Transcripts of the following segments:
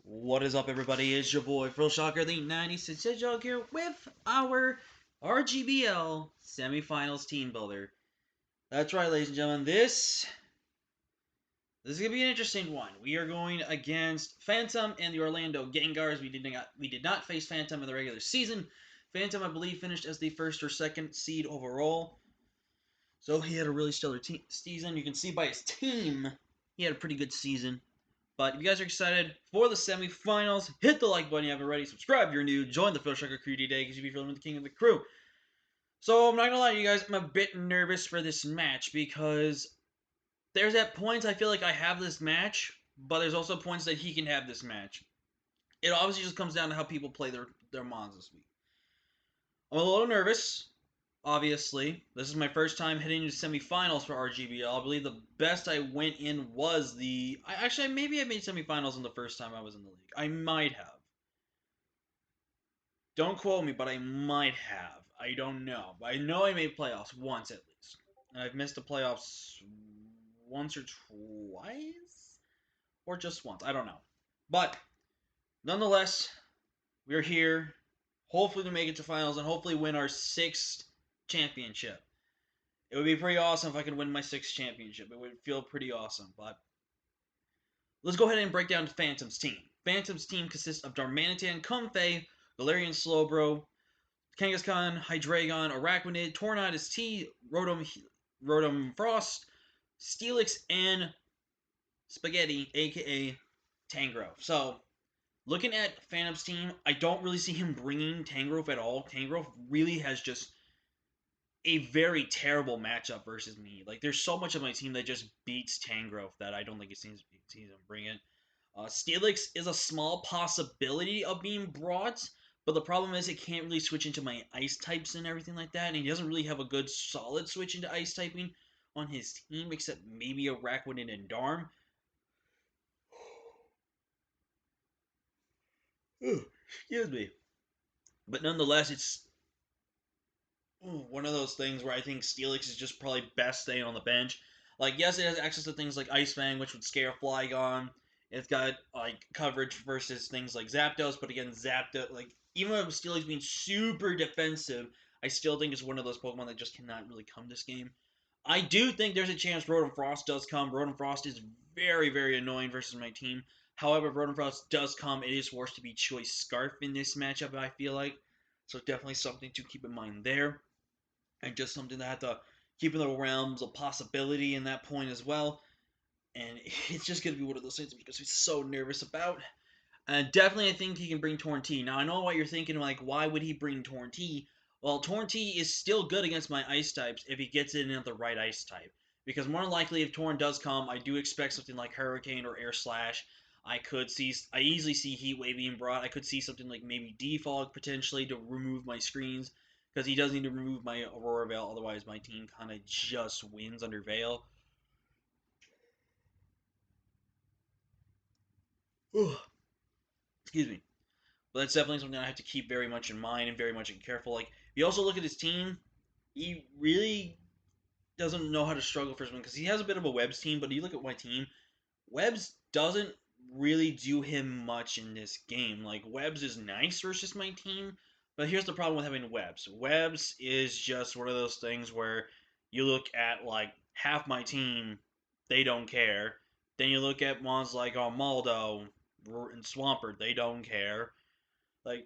What is up, everybody? It's your boy, Phil Shocker, the 96 Hedgehog here with our RGBL semifinals team builder. That's right, ladies and gentlemen. This is gonna be an interesting one. We are going against Phantom and the Orlando Gengars. We did not face Phantom in the regular season. Phantom, I believe, finished as the first or second seed overall. So he had a really stellar season. You can see by his team, he had a pretty good season. But if you guys are excited for the semifinals, hit the like button if you haven't already. Subscribe if you're new. Join the Phil Shocker crew today because you'll be feeling the king of the crew. So I'm not gonna lie to you guys, I'm a bit nervous for this match because there's at points I feel like I have this match, but there's also points that he can have this match. It obviously just comes down to how people play their mons this week. I'm a little nervous. Obviously, this is my first time hitting the semifinals for RGBL. I believe the best I went in was maybe I made semifinals in the first time I was in the league. I might have. Don't quote me, but I might have. I don't know. But I know I made playoffs once at least. And I've missed the playoffs once or twice? Or just once. I don't know. But nonetheless, we're here. Hopefully to make it to finals and hopefully win our 6th championship. It would be pretty awesome if I could win my 6th championship. It would feel pretty awesome. But let's go ahead and break down Phantom's team. Phantom's team consists of Darmanitan, Comfey, Galarian Slowbro, Kangaskhan, Hydreigon, Araquanid, Tornadus T, Rotom Frost, Steelix, and Spaghetti, aka Tangrowth. So, looking at Phantom's team, I don't really see him bringing Tangrowth at all. Tangrowth really has just a very terrible matchup versus me. Like, there's so much of my team that just beats Tangrowth that I don't think it seems him bring it. Steelix is a small possibility of being brought, but the problem is it can't really switch into my ice types and everything like that, and he doesn't really have a good solid switch into ice typing on his team, except maybe a Araquanid and Darm. Excuse me. But nonetheless, it's one of those things where I think Steelix is just probably best staying on the bench. Like, yes, it has access to things like Ice Fang, which would scare Flygon. It's got like coverage versus things like Zapdos, but again, Zapdos, like, even though Steelix being super defensive, I still think it's one of those Pokemon that just cannot really come this game. I do think there's a chance Rotom Frost does come. Rotom Frost is very, very annoying versus my team. However, if Rotom Frost does come, it is worse to be Choice Scarf in this matchup, I feel like. So definitely something to keep in mind there. And just something that I have to keep in the realms of possibility in that point as well. And it's just going to be one of those things I'm going to be so nervous about. And definitely I think he can bring Torn T. Now, I know what you're thinking, like, why would he bring Torn T? Well, Torn T is still good against my ice types if he gets it in at the right ice type. Because more than likely, if Torn does come, I do expect something like Hurricane or Air Slash. I easily see Heat Wave being brought. I could see something like maybe Defog potentially to remove my screens. Because he does need to remove my Aurora Veil, otherwise my team kind of just wins under Veil. Excuse me. But that's definitely something I have to keep very much in mind and very much careful. Like, if you also look at his team, he really doesn't know how to struggle for something because he has a bit of a Webs team. But you look at my team, Webs doesn't really do him much in this game. Like, Webs is nice versus my team, but here's the problem with having Webs. Webs is just one of those things where you look at, like, half my team, they don't care. Then you look at ones like Maldo and Swampert, they don't care. Like,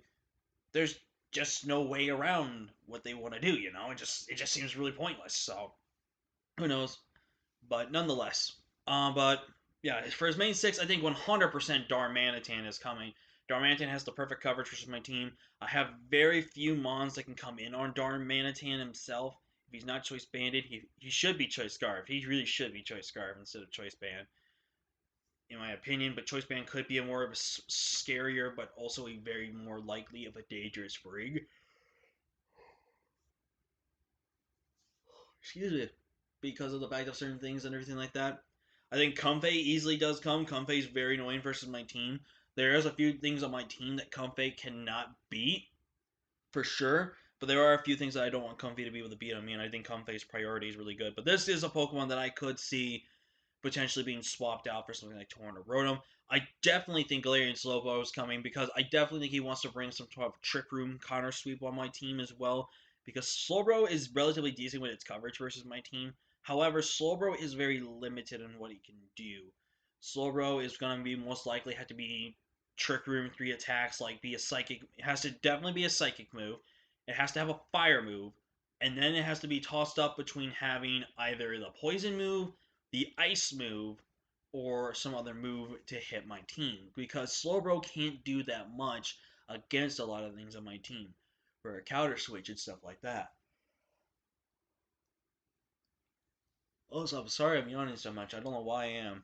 there's just no way around what they want to do, you know? It just seems really pointless. So who knows? But nonetheless, but yeah, for his main 6, I think 100% Darmanitan is coming. Darmanitan has the perfect coverage versus my team. I have very few mons that can come in on Darmanitan himself. If he's not Choice Banded, he should be Choice Scarf. He really should be Choice Scarf instead of Choice Band, in my opinion. But Choice Band could be a more of a scarier, but also a very more likely of a dangerous rig. Excuse me. Because of the fact of certain things and everything like that. I think Comfey easily does come. Comfey's very annoying versus my team. There's a few things on my team that Comfey cannot beat, for sure. But there are a few things that I don't want Comfey to be able to beat on me, and I think Comfey's priority is really good. But this is a Pokemon that I could see potentially being swapped out for something like Torn or Rotom. I definitely think Galarian Slowpoke is coming because I definitely think he wants to bring some sort of Trick Room counter sweep on my team as well. Because Slowbro is relatively decent with its coverage versus my team. However, Slowbro is very limited in what he can do. Slowbro is going to be most likely have to be Trick Room 3 attacks, like be a Psychic. It has to definitely be a Psychic move. It has to have a Fire move. And then it has to be tossed up between having either the Poison move, the Ice move, or some other move to hit my team. Because Slowbro can't do that much against a lot of things on my team. For a counter switch and stuff like that. Also, I'm sorry I'm yawning so much. I don't know why I am.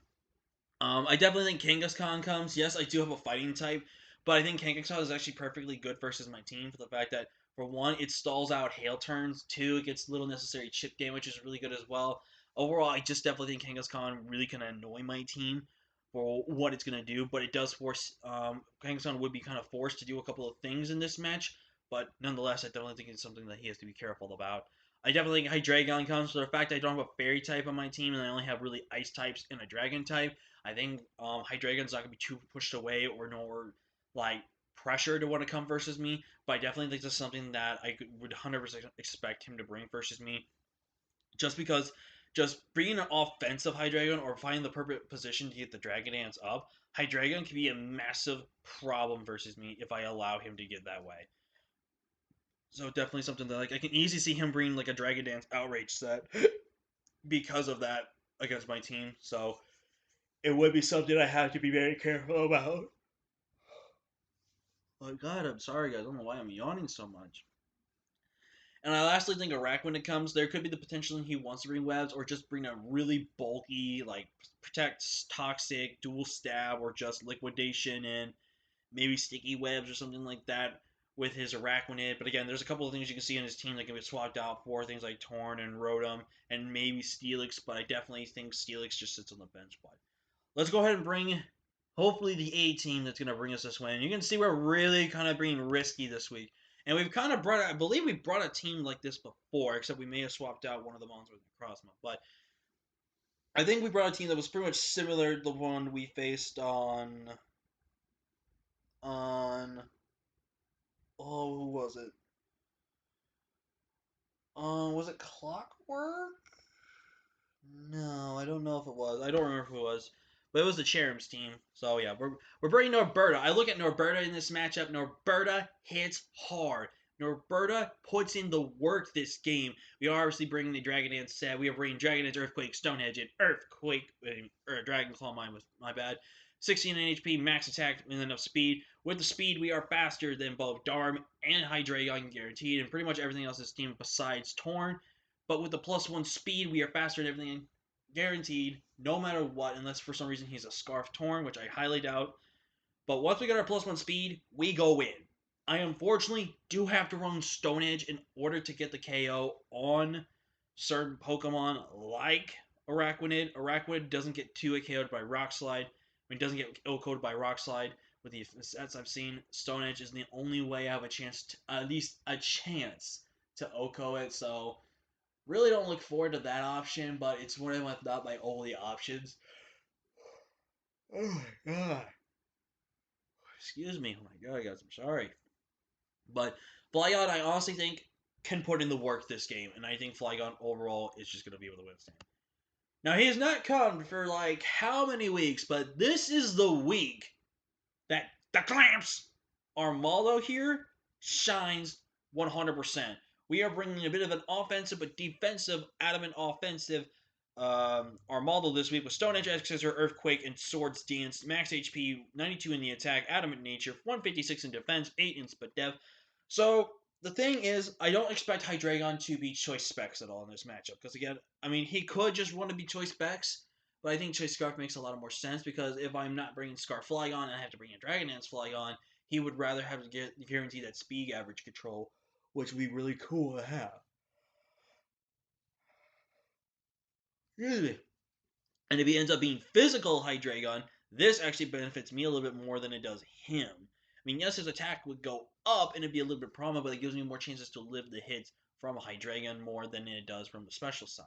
I definitely think Kangaskhan comes. Yes, I do have a fighting type, but I think Kangaskhan is actually perfectly good versus my team for the fact that, for one, it stalls out hail turns. Two, it gets little necessary chip damage, which is really good as well. Overall, I just definitely think Kangaskhan really can annoy my team for what it's going to do, but it does force. Kangaskhan would be kind of forced to do a couple of things in this match, but nonetheless, I definitely think it's something that he has to be careful about. I definitely think Hydreigon comes for the fact that I don't have a fairy type on my team and I only have really ice types and a dragon type. I think Hydreigon's not gonna be too pushed away or nor like pressure to want to come versus me. But I definitely think this is something that would 100% expect him to bring versus me, just because just being an offensive Hydreigon or finding the perfect position to get the Dragon Dance up, Hydreigon can be a massive problem versus me if I allow him to get that way. So definitely something that like I can easily see him bringing like a Dragon Dance Outrage set because of that against my team. So it would be something I have to be very careful about. Oh God, I'm sorry, guys. I don't know why I'm yawning so much. And I lastly think Iraq, when it comes, there could be the potential he wants to bring webs or just bring a really bulky, like protect toxic, dual stab, or just liquidation and maybe sticky webs or something like that with his Araquanid. But again, there's a couple of things you can see in his team that can be swapped out for things like Torn and Rotom and maybe Steelix, but I definitely think Steelix just sits on the bench. But let's go ahead and bring hopefully the A team that's going to bring us this win. You can see we're really kind of being risky this week. And we've kind of brought, I believe we brought a team like this before, except we may have swapped out one of the monsters with Necrozma. But I think we brought a team that was pretty much similar to the one we faced on oh, who was it? Was it Clockwork? No, I don't know if it was. I don't remember who it was. But it was the Cherum's team. So yeah, we're bringing Norberta. I look at Norberta in this matchup. Norberta hits hard. Norberta puts in the work this game. We are obviously bringing the Dragon Dance set. We are bringing Dragon Dance, Earthquake, Stonehenge, and Earthquake, or Dragon Claw. Mine was my bad. 16 HP, max attack, and enough speed. With the speed, we are faster than both Darm and Hydreigon guaranteed, and pretty much everything else in this team besides Torn. But with the +1 speed, we are faster than everything guaranteed, no matter what, unless for some reason he's a Scarf Torn, which I highly doubt. But once we get our +1 speed, we go in. I unfortunately do have to run Stone Edge in order to get the KO on certain Pokemon like Araquanid. Araquanid doesn't get 2 KO'd by Rock Slide. I mean, doesn't get KO'd by Rock Slide. With the sets I've seen, Stone Edge is the only way I have a chance, to, at least a chance, to OHKO it. So really don't look forward to that option, but it's one of not my only options. Oh my god. Excuse me. Oh my god, guys. I'm sorry. But Flygon, I honestly think, can put in the work this game, and I think Flygon overall is just going to be able to win this game. Now, he has not come for like how many weeks, but this is the week that the clamps Armaldo here shines 100%. We are bringing a bit of an offensive but defensive, adamant offensive Armaldo this week with Stone Edge, Scissor, Earthquake, and Swords Dance. Max HP, 92 in the attack, adamant nature, 156 in defense, 8 in split dev. So the thing is, I don't expect Hydreigon to be choice specs at all in this matchup. Because again, I mean, he could just want to be choice specs, but I think Choice Scarf makes a lot more sense because if I'm not bringing Scarf Flygon and I have to bring a Dragon Dance Flygon, he would rather have to guarantee that speed average control, which would be really cool to have. Excuse And if he ends up being physical Hydreigon, this actually benefits me a little bit more than it does him. I mean, yes, his attack would go up and it'd be a little bit problem, but it gives me more chances to live the hits from a Hydreigon more than it does from the special side.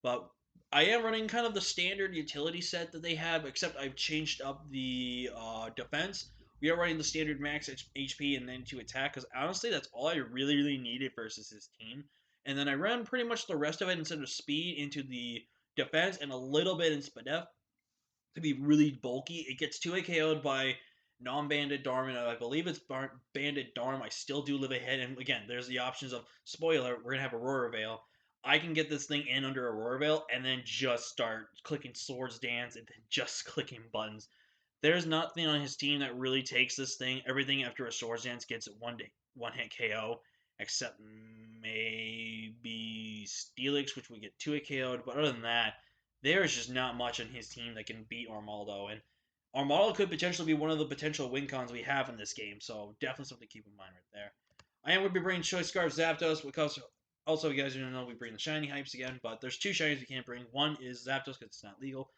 But I am running kind of the standard utility set that they have, except I've changed up the defense. We are running the standard max HP and then to attack, because honestly, that's all I really needed versus his team. And then I ran pretty much the rest of it instead of speed into the defense and a little bit in Spadef to be really bulky. It gets 2 KO'd by non-banded Darm, and I believe it's banded Darm. I still do live ahead, and again, there's the options of, spoiler, we're going to have Aurora Veil. I can get this thing in under Aurora Veil and then just start clicking Swords Dance and then just clicking buttons. There's nothing on his team that really takes this thing. Everything after a Swords Dance gets one hit KO, except maybe Steelix, which we get 2 KO'd. But other than that, there's just not much on his team that can beat Armaldo. And Armaldo could potentially be one of the potential win cons we have in this game. So definitely something to keep in mind right there. I am going to be bringing Choice Scarf Zapdos because also, you guys don't know we bring the shiny hypes again, but there's 2 shinies we can't bring. One is Zapdos because it's not legal.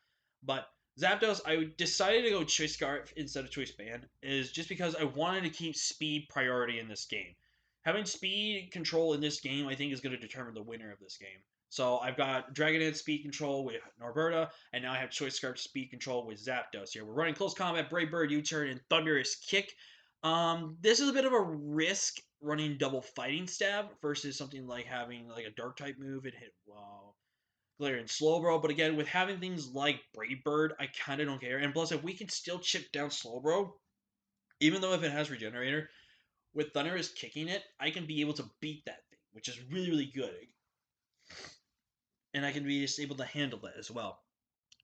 But Zapdos, I decided to go Choice Scarf instead of Choice Band, is just because I wanted to keep speed priority in this game. Having speed control in this game, I think, is going to determine the winner of this game. So I've got Dragonite speed control with Norberta, and now I have Choice Scarf speed control with Zapdos here. We're running Close Combat, Brave Bird, U-Turn, and Thunderous Kick. This is a bit of a risk running double Fighting Stab versus something like having like a Dark type move and hit Glare and Slowbro. But again, with having things like Brave Bird, I kind of don't care. And plus, if we can still chip down Slowbro, even though if it has Regenerator, with Thunderous kicking it, I can be able to beat that thing, which is really good. And I can be just able to handle that as well.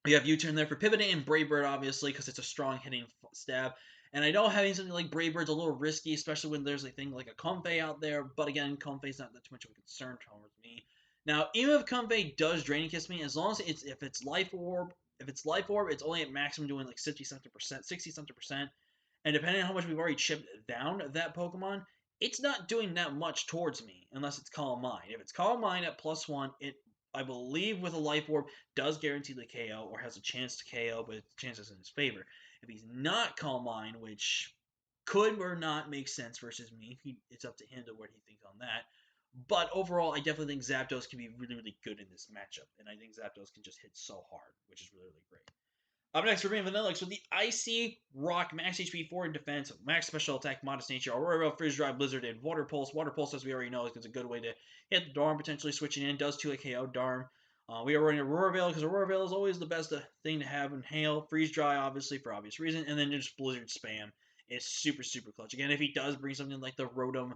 We have U-Turn there for pivoting and Brave Bird, obviously, because it's a strong hitting stab. And I know having something like Brave Bird's a little risky, especially when there's a thing like a Comfey out there. But again, Comfey's not that too much of a concern towards me. Now, even if Comfey does Drain Kiss me, as long as if it's Life Orb, it's only at maximum doing like 60-something%. And depending on how much we've already chipped down that Pokemon, it's not doing that much towards me unless it's Calm Mind. If it's Calm Mind at +1, it, I believe, with a Life Orb, does guarantee the KO or has a chance to KO, but the chance is in his favor. If he's not Calm Mind, which could or not make sense versus me, it's up to him to what he thinks on that. But overall, I definitely think Zapdos can be really good in this matchup, and I think Zapdos can just hit so hard, which is really great. Up next, we're being Vanillix with the Icy Rock, max HP 4 in defense, max special attack, modest nature, Aurora, Freeze Drive, Blizzard, and Water Pulse. Water Pulse, as we already know, is a good way to hit the Darm, potentially switching in. Does 2 KO Darm. We are running Aurora Veil because Aurora Veil is always the best thing to have in Hail. Freeze Dry, obviously, for obvious reason. And then just Blizzard spam is super clutch. Again, if he does bring something like the Rotom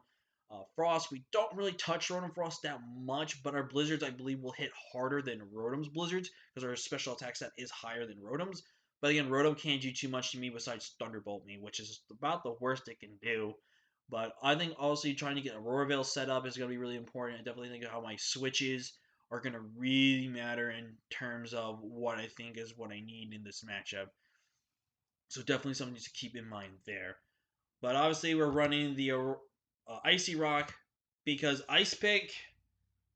Frost, we don't really touch Rotom Frost that much, but our Blizzards, I believe, will hit harder than Rotom's Blizzards because our special attack set is higher than Rotom's. But again, Rotom can't do too much to me besides Thunderbolt me, which is about the worst it can do. But I think also trying to get Aurora Veil set up is going to be really important. I definitely think of how my switches are going to really matter in terms of what I think is what I need in this matchup. So definitely something to keep in mind there. But obviously we're running the Icy Rock because Ice Pick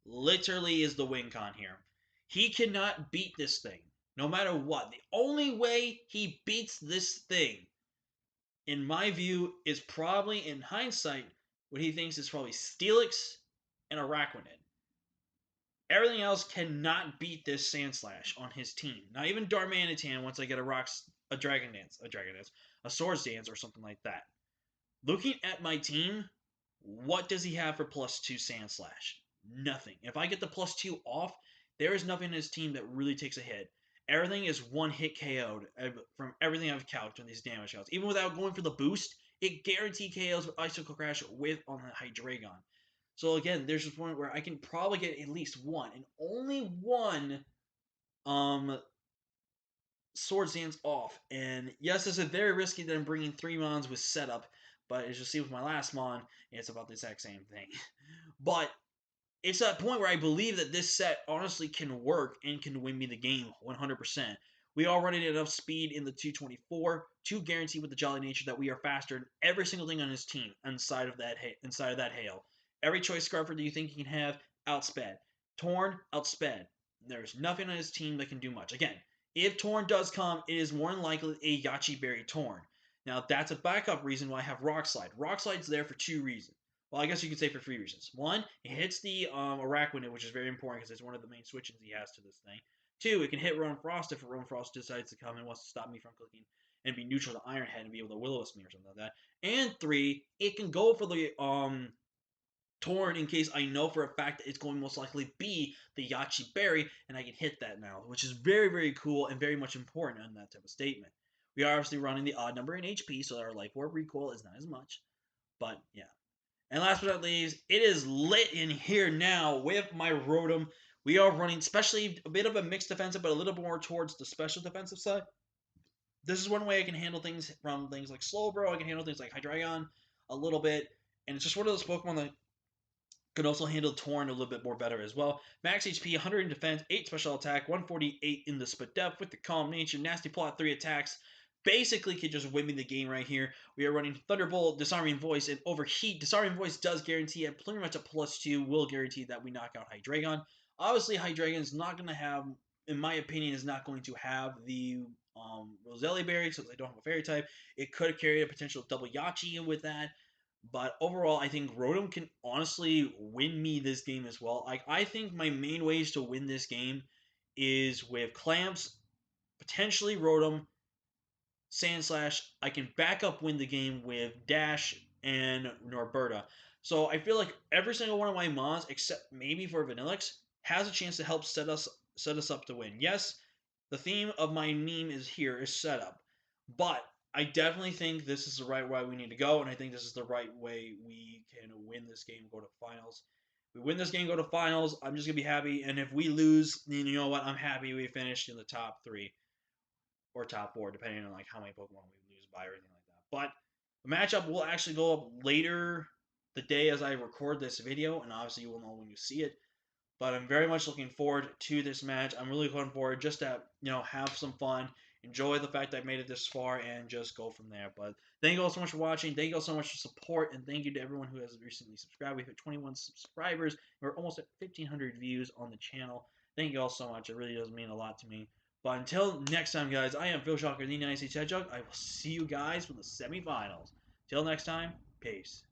literally is the win con here. He cannot beat this thing, no matter what. The only way he beats this thing, in my view, is probably, in hindsight, what he thinks is probably Steelix and Araquanid. Everything else cannot beat this Sandslash on his team. Not even Darmanitan once I get a Dragon Dance, a Swords Dance, or something like that. Looking at my team, what does he have for +2 Sandslash? Nothing. If I get the +2 off, there is nothing in his team that really takes a hit. Everything is one hit KO'd from everything I've calculated on these damage counts. Even without going for the boost, it guaranteed KOs with Icicle Crash with on the Hydreigon. So again, there's this point where I can probably get at least one, and only one Swords Dance off. And yes, this is very risky that I'm bringing 3 Mons with setup, but as you'll see with my last Mon, it's about the exact same thing. But it's that point where I believe that this set honestly can work and can win me the game 100%. We are running enough speed in the 224 to guarantee with the Jolly Nature that we are faster than every single thing on his team inside of that hail. Every choice Scarfer that you think he can have, outsped. Torn, outsped. There's nothing on his team that can do much. Again, if Torn does come, it is more than likely a Yachi Berry Torn. Now, that's a backup reason why I have Rock Slide. Rock Slide's there for 2 reasons. Well, I guess you could say for 3 reasons. One, it hits the Araquanid, which is very important because it's one of the main switches he has to this thing. Two, it can hit Rowan Frost if Rowan Frost decides to come and wants to stop me from clicking and be neutral to Ironhead and be able to Will-O-Wisp me or something like that. And three, it can go for the Torn in case I know for a fact that it's going to most likely be the Yachi Berry, and I can hit that now, which is very, very cool and very much important on that type of statement. We are obviously running the odd number in HP, so our Life Orb recoil is not as much. But yeah. And last but not least, it is lit in here now with my Rotom. We are running, especially a bit of a mixed defensive, but a little more towards the special defensive side. This is one way I can handle things from things like Slowbro. I can handle things like Hydreigon a little bit. And it's just one of those Pokemon that could also handle Torn a little bit more better as well. Max HP, 100 in defense, 8 special attack, 148 in the split depth with the Calm Nature, Nasty Plot, 3 attacks. Basically, could just win me the game right here. We are running Thunderbolt, Disarming Voice, and Overheat. Disarming Voice does guarantee at pretty much a +2, will guarantee that we knock out Hydreigon. Obviously, Hydreigon is not going to have, in my opinion, is not going to have the Roselia Berry, since I don't have a Fairy type. It could carry a potential double Yachi with that. But overall, I think Rotom can honestly win me this game as well. Like I think my main ways to win this game is with Clamps, potentially Rotom, Sandslash. I can back up win the game with Dash and Norberta. So I feel like every single one of my mons, except maybe for Vanillix, has a chance to help set us up to win. Yes, the theme of my meme is here is setup, but I definitely think this is the right way we need to go, and I think this is the right way we can win this game, go to finals. If we win this game, go to finals. I'm just gonna be happy, and if we lose, then you know what? I'm happy we finished in the top three or top four, depending on like how many Pokemon we lose by or anything like that. But the matchup will actually go up later the day as I record this video, and obviously you will know when you see it. But I'm very much looking forward to this match. I'm really looking forward just to have some fun, enjoy the fact that I made it this far, and just go from there. But thank you all so much for watching. Thank you all so much for support, and thank you to everyone who has recently subscribed. We've hit 21 subscribers. We're almost at 1,500 views on the channel. Thank you all so much. It really does mean a lot to me. But until next time, guys, I am Phil Shocker, the United States Hedgehog. I will see you guys for the semifinals. Till next time, peace.